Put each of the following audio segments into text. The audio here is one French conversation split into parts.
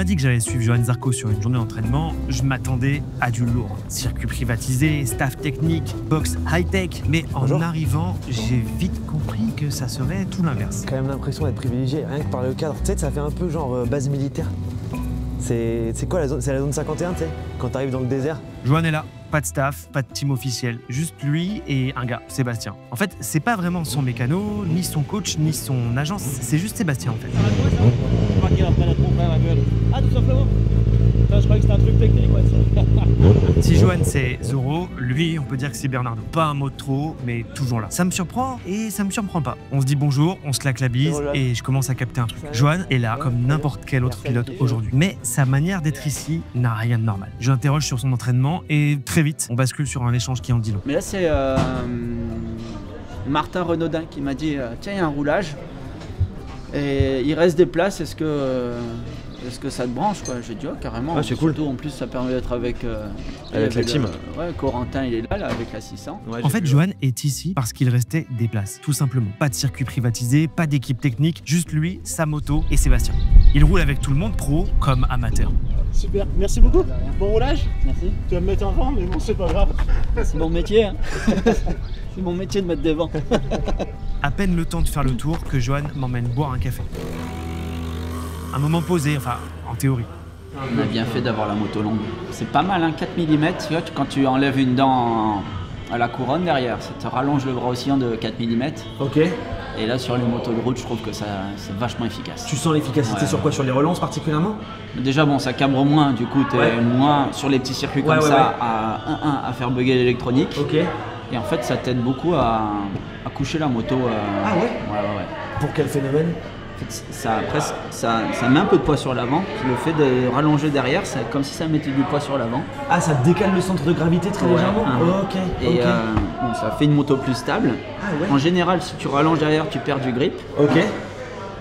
dit que j'allais suivre Johan Zarco sur une journée d'entraînement, je m'attendais à du lourd. Circuit privatisé, staff technique, box high-tech. Mais en arrivant, j'ai vite compris que ça serait tout l'inverse. J'ai quand même l'impression d'être privilégié, rien que par le cadre. Tu sais, ça fait un peu genre base militaire. C'est quoi la zone? C'est la zone 51, tu sais, quand t'arrives dans le désert. Johan est là. Pas de staff, pas de team officiel, juste lui et un gars, Sébastien. En fait, c'est pas vraiment son mécano, ni son coach, ni son agence, c'est juste Sébastien en fait. Je crois qu'il est en train de trop faire la gueule. Ah, tout simplement. Putain, je croyais que c'était un truc technique, ouais. Si Johan c'est Zoro, lui on peut dire que c'est Bernardo. Pas un mot de trop, mais toujours là. Ça me surprend et ça me surprend pas. On se dit bonjour, on se claque la bise et je commence à capter un truc. Johan est là comme n'importe quel autre pilote aujourd'hui. Mais sa manière d'être ici n'a rien de normal. Je l'interroge sur son entraînement et très vite on bascule sur un échange qui en dit long. Mais là c'est Martin Renaudin qui m'a dit tiens, il y a un roulage et il reste des places, est-ce que ça te branche quoi? J'ai dit oh, carrément. Ah, c'est cool. Surtout en plus ça permet d'être avec la team. Ouais, Corentin il est là avec la 600. Ouais, en fait, Johan est ici parce qu'il restait des places, tout simplement. Pas de circuit privatisé, pas d'équipe technique, juste lui, sa moto et Sébastien. Il roule avec tout le monde, pro comme amateur. Super, merci beaucoup. Bon roulage. Merci. Tu vas me mettre en vent, mais bon, c'est pas grave. C'est mon métier. Hein. C'est mon métier de mettre des vents. À peine le temps de faire le tour que Johan m'emmène boire un café. Un moment posé, enfin, en théorie. On a bien fait d'avoir la moto longue. C'est pas mal, hein, 4 mm. Tu vois, quand tu enlèves une dent à la couronne derrière, ça te rallonge le bras oscillant de 4 mm. Ok. Et là, sur les motos de route, je trouve que c'est vachement efficace. Tu sens l'efficacité Ouais. sur quoi? Sur les relances particulièrement? Déjà, bon, ça cabre moins, du coup, t'es Ouais. moins sur les petits circuits comme ça à faire bugger l'électronique. Ok. Et en fait, ça t'aide beaucoup à coucher la moto. Ah ouais? Ouais. Pour quel phénomène? En fait, ça met un peu de poids sur l'avant. Le fait de rallonger derrière, c'est comme si ça mettait du poids sur l'avant. Ah, ça décale le centre de gravité très légèrement? Ok. Et bon, ça fait une moto plus stable. Ah ouais. En général, si tu rallonges derrière, tu perds du grip. Ok.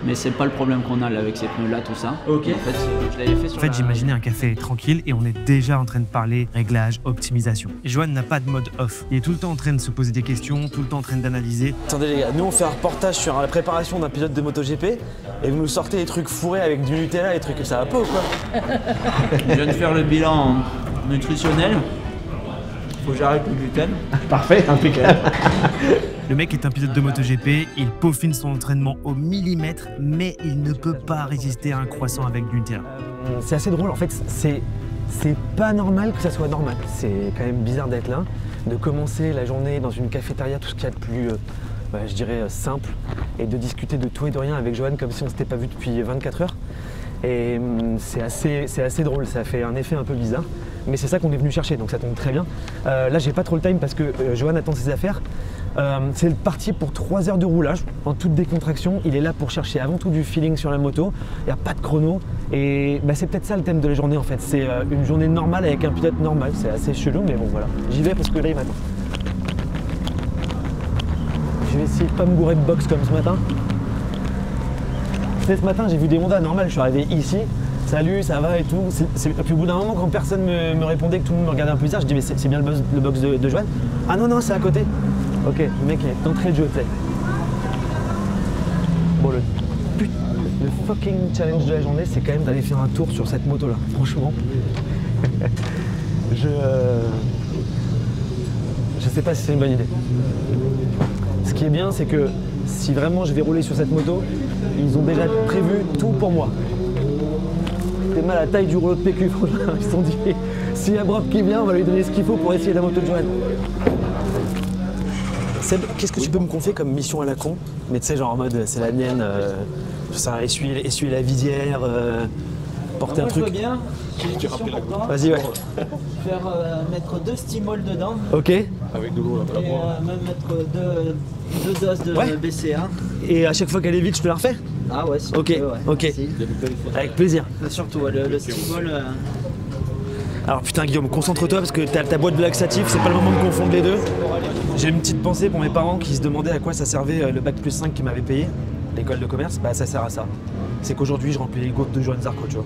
Mais c'est pas le problème qu'on a là avec ces pneus là, tout ça. Ok. Et en fait, je l'avais fait sur En fait, la- j'imaginais un café tranquille et on est déjà en train de parler réglage, optimisation. Et Johan n'a pas de mode off. Il est tout le temps en train de se poser des questions, tout le temps en train d'analyser. Attendez les gars, nous on fait un reportage sur la préparation d'un pilote de MotoGP et vous nous sortez des trucs fourrés avec du Nutella, des trucs que ça va pas ou quoi? Je viens de faire le bilan nutritionnel. Faut que j'arrête le gluten. Parfait, impeccable. Le mec est un pilote de MotoGP, il peaufine son entraînement au millimètre, mais il ne peut pas résister à un croissant avec du Nutella. C'est assez drôle, en fait, c'est pas normal que ça soit normal. C'est quand même bizarre d'être là, de commencer la journée dans une cafétéria, tout ce qu'il y a de plus, je dirais, simple, et de discuter de tout et de rien avec Johan comme si on s'était pas vu depuis 24 heures. Et c'est assez drôle, ça fait un effet un peu bizarre, mais c'est ça qu'on est venu chercher, donc ça tombe très bien. Là, j'ai pas trop le time parce que Johan attend ses affaires. C'est parti pour 3 heures de roulage en toute décontraction. Il est là pour chercher avant tout du feeling sur la moto. Il n'y a pas de chrono. Et c'est peut-être ça le thème de la journée en fait. C'est une journée normale avec un pilote normal. C'est assez chelou, mais bon voilà. J'y vais parce que là il m'attend. Je vais essayer de pas me gourer de box comme ce matin. Tu sais, ce matin j'ai vu des Honda normales. Je suis arrivé ici. Salut, ça va et tout. Et puis au bout d'un moment, quand personne me répondait, que tout le monde me regardait un peu bizarre, je dis mais c'est bien le box de Johan. Ah non, c'est à côté. Ok, le mec est d'entrée de jeu, tu sais. Bon, le fucking challenge de la journée, c'est quand même d'aller faire un tour sur cette moto-là. Franchement, je sais pas si c'est une bonne idée. Ce qui est bien, c'est que si vraiment je vais rouler sur cette moto, ils ont déjà prévu tout pour moi. T'es mal à la taille du rouleau de PQ, franchement. Ils se sont dit, s'il y a Brock qui vient, on va lui donner ce qu'il faut pour essayer la moto de Johan. Seb, qu'est-ce que tu peux me confier comme mission à la con? Mais tu sais, genre en mode, c'est la mienne, essuyer la visière, porter un truc. Je veux bien. Vas-y, ouais. Mettre 2 stimol dedans. Ok. Avec de l'eau là, Et même mettre 2 doses de Ouais. BCA. Et à chaque fois qu'elle est vide, je te la refais? Ah ouais, si tu Ok, veux, ouais. ok. Merci. Avec plaisir. Surtout ouais, le stimol. Alors putain Guillaume, concentre-toi parce que t'as ta boîte de laxatif, c'est pas le moment de confondre les deux. J'ai une petite pensée pour mes parents qui se demandaient à quoi ça servait le bac plus 5 qu'ils m'avaient payé, l'école de commerce. Bah ça sert à ça. C'est qu'aujourd'hui je remplis les gouttes de Johan Zarco, tu vois.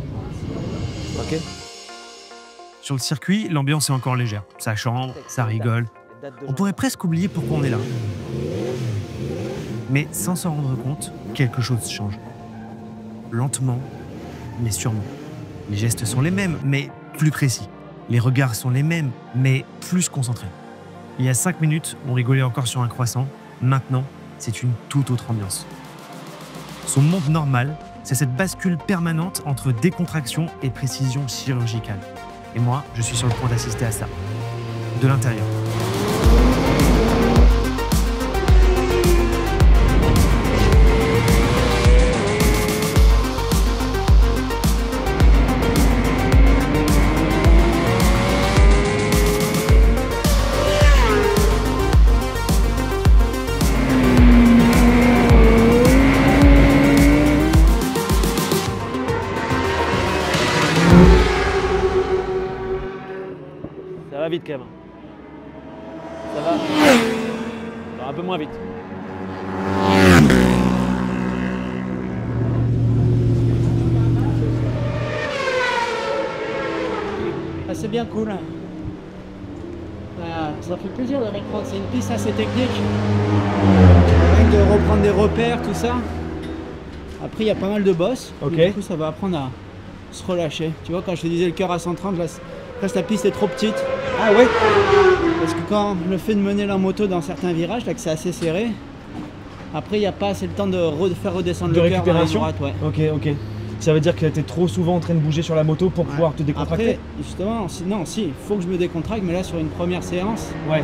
Ok. Sur le circuit, l'ambiance est encore légère. Ça chambre, ça rigole. On pourrait presque oublier pourquoi on est là. Mais sans s'en rendre compte, quelque chose change. Lentement, mais sûrement. Les gestes sont les mêmes, mais plus précis. Les regards sont les mêmes, mais plus concentrés. Il y a 5 minutes, on rigolait encore sur un croissant. Maintenant, c'est une toute autre ambiance. Son monde normal, c'est cette bascule permanente entre décontraction et précision chirurgicale. Et moi, je suis sur le point d'assister à ça. De l'intérieur. Ça va vite quand même. Ça va. Alors, un peu moins vite. Ah, c'est bien cool. Ça fait plaisir de reprendre. C'est une piste assez technique. Rien de reprendre des repères, tout ça. Après, il y a pas mal de bosses. Ok. Du coup, ça va apprendre à se relâcher. Tu vois, quand je te disais le cœur à 130, là, la piste est trop petite. Ah ouais. Parce que quand le fait de mener la moto dans certains virages, là, que c'est assez serré, après, il n'y a pas assez le temps de faire redescendre De le cœur dans la récupération. droite. Ouais. Ok, ok. Ça veut dire que tu es trop souvent en train de bouger sur la moto pour pouvoir te décontracter. Après, justement, il faut que je me décontracte, mais là, sur une première séance, Ouais.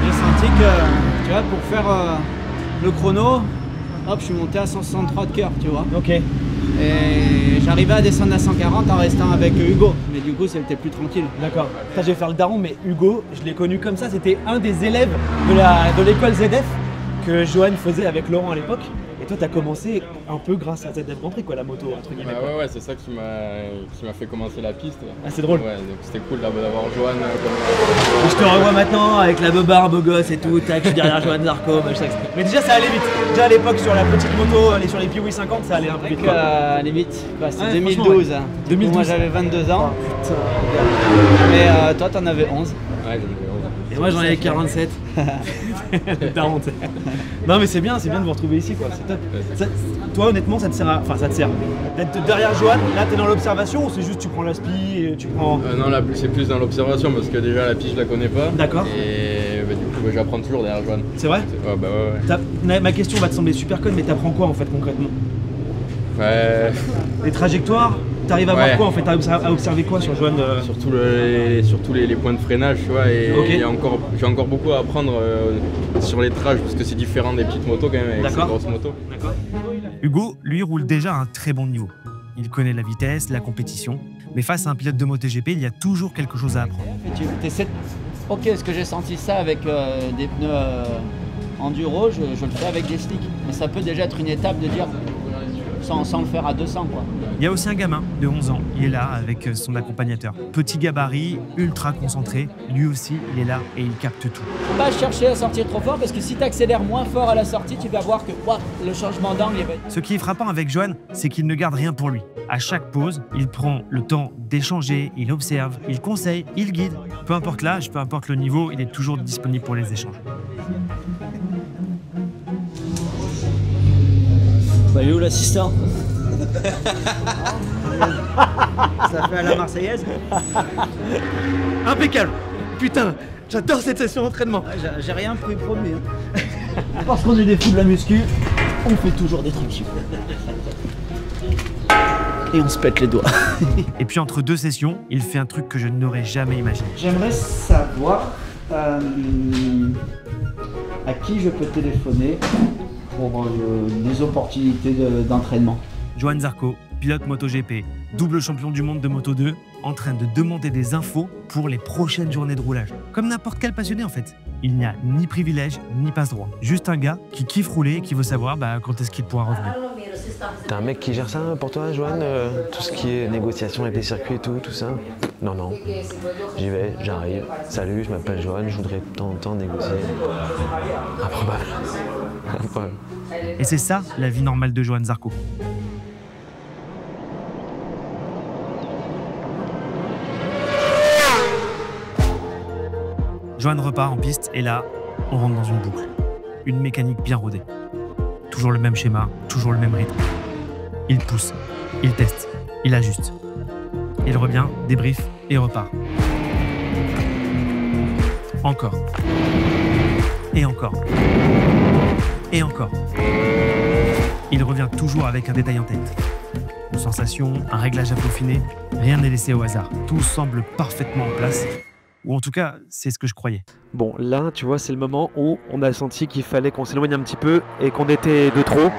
j'ai senti que, tu vois, pour faire le chrono, hop, je suis monté à 163 de cœur, tu vois. Ok. Et j'arrivais à descendre à 140 en restant avec Hugo, mais du coup, c'était plus tranquille. D'accord. Ça, je vais faire le daron, mais Hugo, je l'ai connu comme ça. C'était un des élèves de l'école ZF que Johan faisait avec Laurent à l'époque. Et toi, tu as commencé un peu grâce à ZF Grand Prix, quoi, la moto, entre guillemets. Bah quoi. ouais, c'est ça qui m'a fait commencer la piste. Ah, c'est drôle. Ouais, donc c'était cool d'avoir Johan comme... Et je te revois maintenant avec la beubare, beau gosse et tout, tac, je suis derrière Johan Zarco, machin, etc. Mais déjà, ça allait vite. Déjà à l'époque, sur la petite moto, aller sur les Piwi 50, ça allait un peu vite. quoi. Limite, bah, c'est Ouais, 2012. franchement, Hein. ouais. Du coup, moi, 2012. j'avais 22 ans, Oh putain. mais toi, t'en avais 11. Ouais, j'aime bien. Et moi, j'en avais 47. T'as honte. Non, mais c'est bien de vous retrouver ici, quoi. C'est top. Toi, honnêtement, ça te sert Enfin, ça te sert. D'être derrière Johan, là, t'es dans l'observation ou c'est juste tu prends l'aspi et tu prends. Non, là, c'est plus dans l'observation parce que déjà la piste, je la connais pas. D'accord. Et bah, du coup, bah, j'apprends toujours derrière Johan. C'est vrai? Ouais, bah ouais. Ma question va te sembler super conne, mais t'apprends quoi en fait concrètement? Ouais. Les trajectoires? T'arrives à voir Ouais. quoi en fait? T'arrives à observer quoi sur Johan? Surtout les points de freinage, tu vois. Et Ok. j'ai encore beaucoup à apprendre sur les trages parce que c'est différent des petites motos quand même avec ces D'accord. grosses motos. D'accord. Hugo, lui, roule déjà à un très bon niveau. Il connaît la vitesse, la compétition, mais face à un pilote de MotoGP, il y a toujours quelque chose à apprendre. Et tu essaies Ok, est-ce que j'ai senti ça avec des pneus enduro, je le fais avec des slicks. Mais ça peut déjà être une étape de dire, sans le faire à 200 quoi. Il y a aussi un gamin de 11 ans, il est là avec son accompagnateur. Petit gabarit, ultra concentré, lui aussi il est là et il capte tout. Faut pas chercher à sortir trop fort parce que si tu accélères moins fort à la sortie, tu vas voir que le changement d'angle il va être... Ce qui est frappant avec Johan, c'est qu'il ne garde rien pour lui. À chaque pause, il prend le temps d'échanger, il observe, il conseille, il guide. Peu importe l'âge, peu importe le niveau, il est toujours disponible pour les échanges. Bah il est où l'assistant? Ça fait à la Marseillaise. Impeccable. Putain, j'adore cette session d'entraînement. J'ai rien promis. Hein. Parce qu'on est des fous de la muscu, on fait toujours des trucs super. Et on se pète les doigts. Et puis entre deux sessions, il fait un truc que je n'aurais jamais imaginé. J'aimerais savoir à qui je peux téléphoner pour des opportunités d'entraînement. Johan Zarco, pilote MotoGP, double champion du monde de Moto2, en train de demander des infos pour les prochaines journées de roulage. Comme n'importe quel passionné en fait. Il n'y a ni privilège ni passe-droit. Juste un gars qui kiffe rouler et qui veut savoir quand est-ce qu'il pourra revenir. T'as un mec qui gère ça pour toi, Johan? Tout ce qui est négociation avec les circuits et tout ça? Non, non. J'y vais, j'arrive. Salut, je m'appelle Johan, je voudrais de temps en temps négocier. Improbable. Improbable. Et c'est ça la vie normale de Johan Zarco. Johan repart en piste et là, on rentre dans une boucle. Une mécanique bien rodée. Toujours le même schéma, toujours le même rythme. Il pousse, il teste, il ajuste. Il revient, débrief et repart. Encore. Et encore. Et encore. Il revient toujours avec un détail en tête. Une sensation, un réglage à peaufiner, rien n'est laissé au hasard. Tout semble parfaitement en place. Ou en tout cas, c'est ce que je croyais. Bon, là, tu vois, c'est le moment où on a senti qu'il fallait qu'on s'éloigne un petit peu et qu'on était de trop.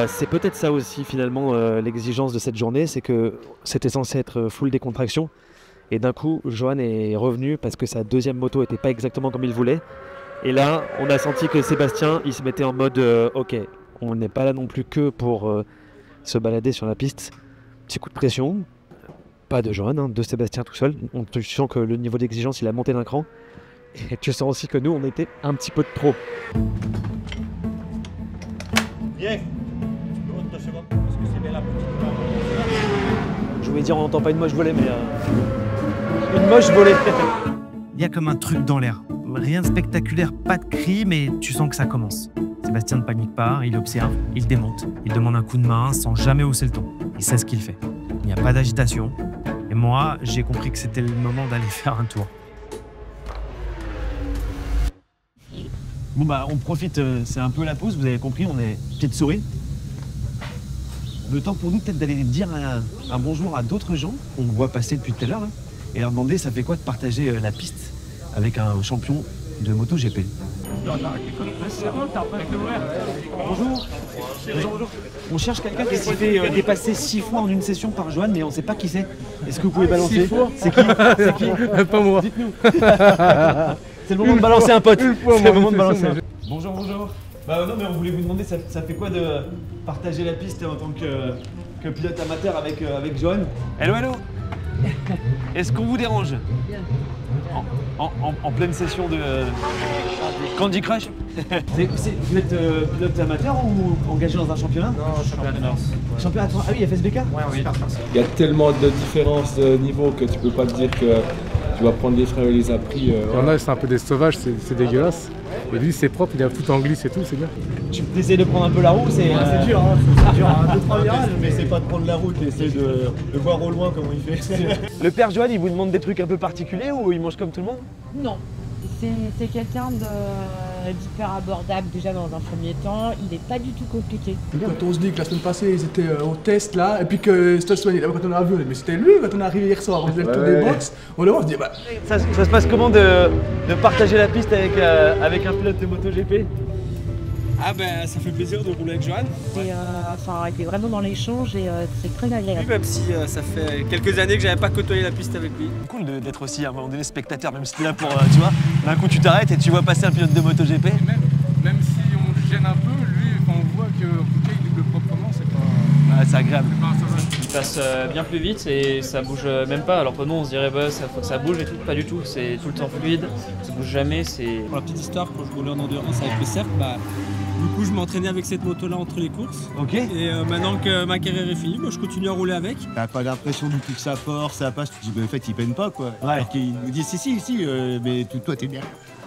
C'est peut-être ça aussi, finalement, l'exigence de cette journée, c'est que c'était censé être full décontraction. Et d'un coup, Johan est revenu parce que sa deuxième moto n'était pas exactement comme il voulait. Et là, on a senti que Sébastien, il se mettait en mode ok, on n'est pas là non plus que pour se balader sur la piste. Petit coup de pression. Pas de Johan, hein, de Sébastien tout seul. Tu sens que le niveau d'exigence, il a monté d'un cran. Et tu sens aussi que nous, on était un petit peu de trop. Je voulais dire, on n'entend pas une moche volée, mais une moche volée. Il y a comme un truc dans l'air. Rien de spectaculaire, pas de cri, mais tu sens que ça commence. Sébastien ne panique pas, il observe, il démonte. Il demande un coup de main sans jamais hausser le ton. Il sait ce qu'il fait. Il n'y a pas d'agitation. Et moi, j'ai compris que c'était le moment d'aller faire un tour. Bon bah on profite, c'est un peu la pause, vous avez compris, on est petite souris. Le temps pour nous peut-être d'aller dire un bonjour à d'autres gens qu'on voit passer depuis tout à l'heure, et leur demander ça fait quoi de partager la piste avec un champion de MotoGP. Bonjour. Bonjour. On cherche quelqu'un qui s'est fait dépasser 6 fois en une session par Johan, mais on ne sait pas qui c'est. Est-ce que vous pouvez balancer? 6 fois? C'est qui? C'est qui? Pas moi. Dites-nous. C'est le moment de balancer un pote. C'est le moment de balancer un pote. Bonjour, bonjour. Bah non, mais on voulait vous demander, ça fait quoi de partager la piste en tant que pilote amateur avec Johan? Hello, hello. Est-ce qu'on vous dérange? En pleine session de Candy Crush. Vous êtes pilote amateur ou engagé dans un championnat? Non, championnat. Championnat. Ah oui, FSBK? Ouais, oui. Il y a tellement de différences de niveau que tu peux pas te dire que tu vas prendre les freins et les appris. Il y en a, c'est un peu des sauvages, c'est dégueulasse. Et lui, c'est propre, il a tout en glisse et tout, c'est bien. Tu essaies de prendre un peu la roue, c'est dur, hein, c'est dur, 2-3 virages, mais c'est pas de prendre la route, essayer de voir au loin comment il fait. Le père Johan, il vous demande des trucs un peu particuliers ou il mange comme tout le monde? Non, c'est quelqu'un d'hyper abordable déjà dans un premier temps, il n'est pas du tout compliqué. Quand on se dit que la semaine passée ils étaient au test là, et puis que cette semaine, quand on a vu, mais c'était lui quand on est arrivé hier soir, on faisait le tour des box, on le voit, on se dit bah... Ça se passe comment de partager la piste avec un pilote de MotoGP? Ah ben ça fait plaisir de rouler avec Johan. Il est vraiment dans l'échange et c'est très agréable. Oui, même si ça fait quelques années que j'avais pas côtoyé la piste avec lui. C'est cool d'être aussi à un moment donné spectateur, même si t'es là pour, tu vois, d'un coup tu t'arrêtes et tu vois passer un pilote de MotoGP. Et même si on le gêne un peu, lui, on voit qu'en tout cas il double proprement, c'est pas... Ouais, c'est agréable. Il passe bien plus vite et ça bouge même pas. Alors que nous on se dirait bah ça faut que ça bouge et tout, pas du tout. C'est tout le temps fluide, ça bouge jamais. Pour la petite histoire, quand je roulais en endurance avec le cercle, du coup je m'entraînais avec cette moto là entre les courses. Ok. Et maintenant que ma carrière est finie, je continue à rouler avec. T'as pas l'impression du tout que ça porte, ça passe, tu te dis bah en fait il peine pas quoi. Ouais. Alors qu'il nous dit si, mais toi t'es bien.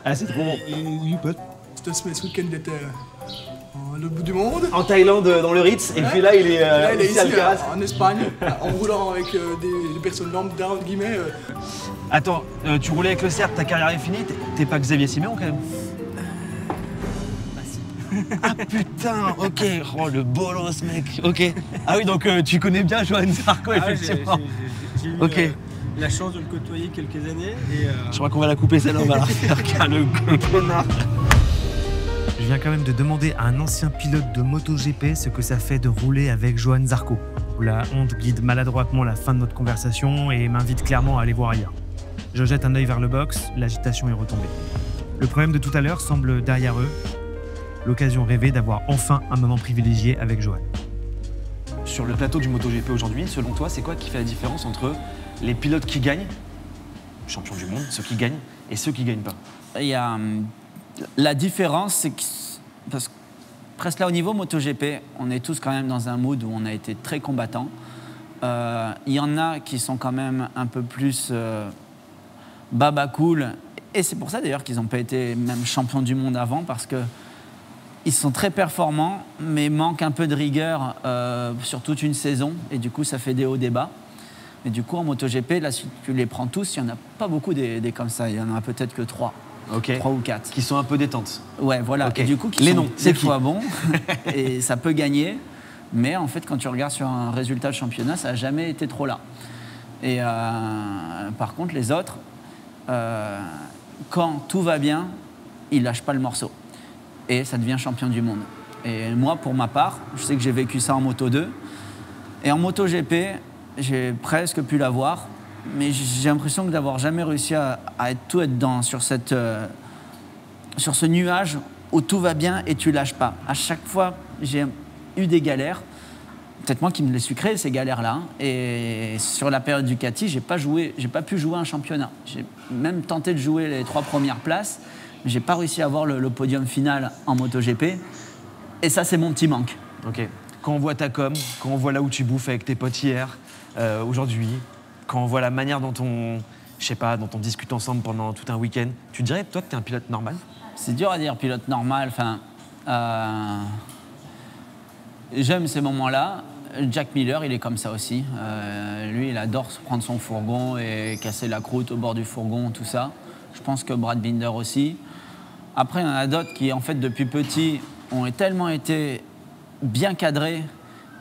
Ah c'est trop bon. Et lui pote. Ce week-end il était à l'autre bout du monde. En Thaïlande, dans le Ritz, et puis là il est, Là, il est ici à ici Alcaraz. en Espagne, en roulant avec des personnes lambda entre guillemets. Attends, tu roulais avec le cercle, ta carrière est finie, t'es pas Xavier Siméon quand même? Ah putain, ok, oh le bolos mec, ok. Ah oui, donc tu connais bien Johan Zarco, effectivement. J'ai eu la chance de le côtoyer quelques années. Et, Je crois qu'on va la couper celle-là, on va la refaire car le connard. Je viens quand même de demander à un ancien pilote de MotoGP ce que ça fait de rouler avec Johan Zarco. La honte guide maladroitement la fin de notre conversation et m'invite clairement à aller voir ailleurs. Je jette un œil vers le box, l'agitation est retombée. Le problème de tout à l'heure semble derrière eux. L'occasion rêvée d'avoir enfin un moment privilégié avec Johan. Sur le plateau du MotoGP aujourd'hui, selon toi, c'est quoi qui fait la différence entre les pilotes qui gagnent, champions du monde, ceux qui gagnent, et ceux qui gagnent pas? Il y a la différence, c'est que parce que presque là au niveau MotoGP, on est tous quand même dans un mood où on a été très combattants. Il y en a qui sont quand même un peu plus baba cool, et c'est pour ça d'ailleurs qu'ils n'ont pas été même champions du monde avant, parce que ils sont très performants, mais manquent un peu de rigueur sur toute une saison, et du coup ça fait des hauts, des bas. Et du coup, en MotoGP, là, si tu les prends tous, il n'y en a pas beaucoup des comme ça. Il y en a peut-être que 3. Ok. 3 ou 4. Qui sont un peu détentes. Ouais, voilà. Ok. Et du coup, qui les sont noms, des fois bons. Et ça peut gagner. Mais en fait, quand tu regardes sur un résultat de championnat, ça n'a jamais été trop là. Et par contre, les autres, quand tout va bien, ils lâchent pas le morceau. Et ça devient champion du monde. Et moi, pour ma part, je sais que j'ai vécu ça en Moto 2. Et en MotoGP, j'ai presque pu l'avoir. Mais j'ai l'impression d'avoir jamais réussi à être sur ce nuage où tout va bien et tu lâches pas. À chaque fois, j'ai eu des galères. Peut-être moi qui me les suis créées, ces galères-là. Et sur la période Ducati, j'ai pas pu jouer un championnat. J'ai même tenté de jouer les 3 premières places, mais j'ai pas réussi à avoir le podium final en MotoGP. Et ça, c'est mon petit manque. Ok. Quand on voit ta com, quand on voit là où tu bouffes avec tes potes hier, aujourd'hui, quand on voit la manière dont on discute ensemble pendant tout un week-end, tu dirais, toi, que tu es un pilote normal? C'est dur à dire, pilote normal. J'aime ces moments-là. Jack Miller, il est comme ça aussi. Lui, il adore prendre son fourgon et casser la croûte au bord du fourgon, tout ça. Je pense que Brad Binder aussi. Après, il y en a d'autres qui, en fait, depuis petit, ont tellement été bien cadrés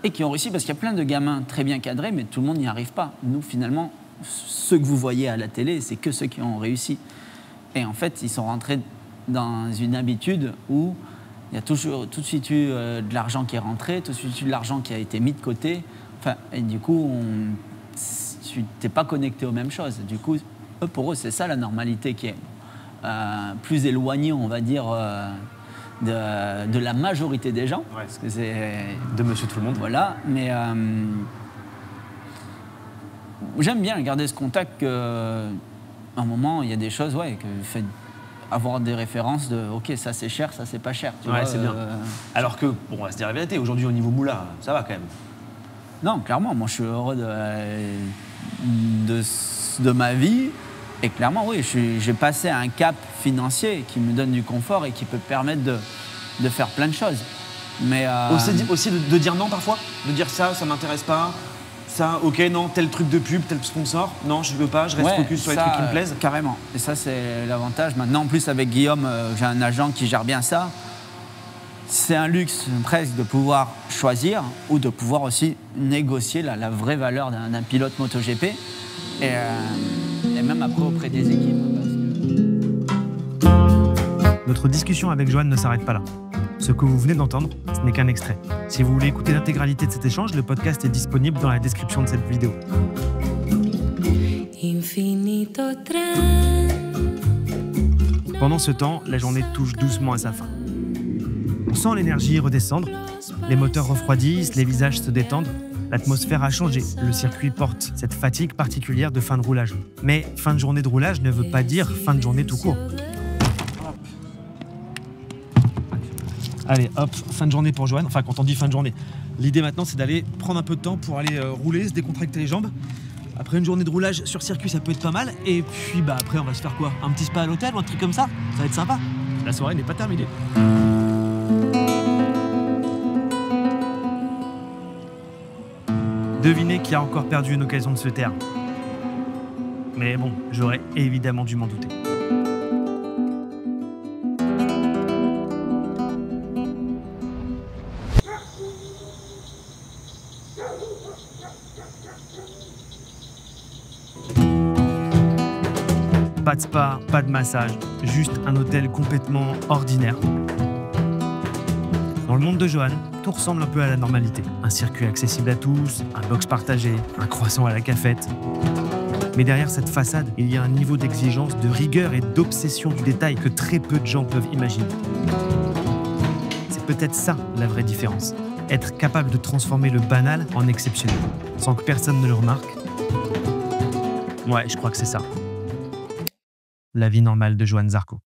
et qui ont réussi, parce qu'il y a plein de gamins très bien cadrés, mais tout le monde n'y arrive pas. Nous, finalement, ceux que vous voyez à la télé, c'est que ceux qui ont réussi. Et en fait, ils sont rentrés dans une habitude où il y a tout de suite eu de l'argent qui est rentré, tout de suite eu de l'argent qui a été mis de côté. Enfin, et du coup, tu n'es pas connecté aux mêmes choses. Du coup, pour eux, c'est ça la normalité qui est plus éloignée, on va dire, de la majorité des gens. Ouais. Parce que c'est de monsieur tout le monde. Voilà, mais j'aime bien garder ce contact qu'à un moment, il y a des choses, que fait avoir des références de ok, ça c'est cher, ça c'est pas cher. Tu vois, c'est bien. Alors que, bon, on va se dire la vérité, aujourd'hui au niveau moula, ça va quand même. Non, clairement, moi je suis heureux de ma vie. Et clairement, oui, j'ai passé un cap financier qui me donne du confort et qui peut permettre de faire plein de choses. Mais aussi de dire non parfois, de dire ça m'intéresse pas. Ça, ok, non, tel truc de pub, tel sponsor, non, je veux pas, je reste focus sur les trucs qui me plaisent. Carrément. Et ça, c'est l'avantage. Maintenant, en plus, avec Guillaume, j'ai un agent qui gère bien ça. C'est un luxe presque de pouvoir choisir ou de pouvoir aussi négocier la vraie valeur d'un pilote MotoGP. Et même après auprès des équipes. Notre discussion avec Joan ne s'arrête pas là. Ce que vous venez d'entendre, ce n'est qu'un extrait. Si vous voulez écouter l'intégralité de cet échange, le podcast est disponible dans la description de cette vidéo. Pendant ce temps, la journée touche doucement à sa fin. On sent l'énergie redescendre, les moteurs refroidissent, les visages se détendent. L'atmosphère a changé, le circuit porte cette fatigue particulière de fin de roulage. Mais fin de journée de roulage ne veut pas dire fin de journée tout court. Allez, hop, fin de journée pour Joan. Enfin, quand on dit fin de journée, l'idée maintenant, c'est d'aller prendre un peu de temps pour aller rouler, se décontracter les jambes. Après une journée de roulage sur circuit, ça peut être pas mal. Et puis, après, on va se faire quoi? Un petit spa à l'hôtel ou un truc comme ça? Ça va être sympa. La soirée n'est pas terminée. Devinez qui a encore perdu une occasion de se taire. Mais bon, j'aurais évidemment dû m'en douter. Pas de spa, pas de massage, juste un hôtel complètement ordinaire. Dans le monde de Joan, tout ressemble un peu à la normalité. Un circuit accessible à tous, un box partagé, un croissant à la cafette. Mais derrière cette façade, il y a un niveau d'exigence, de rigueur et d'obsession du détail que très peu de gens peuvent imaginer. C'est peut-être ça la vraie différence. Être capable de transformer le banal en exceptionnel, sans que personne ne le remarque. Ouais, je crois que c'est ça. La vie normale de Joan Zarco.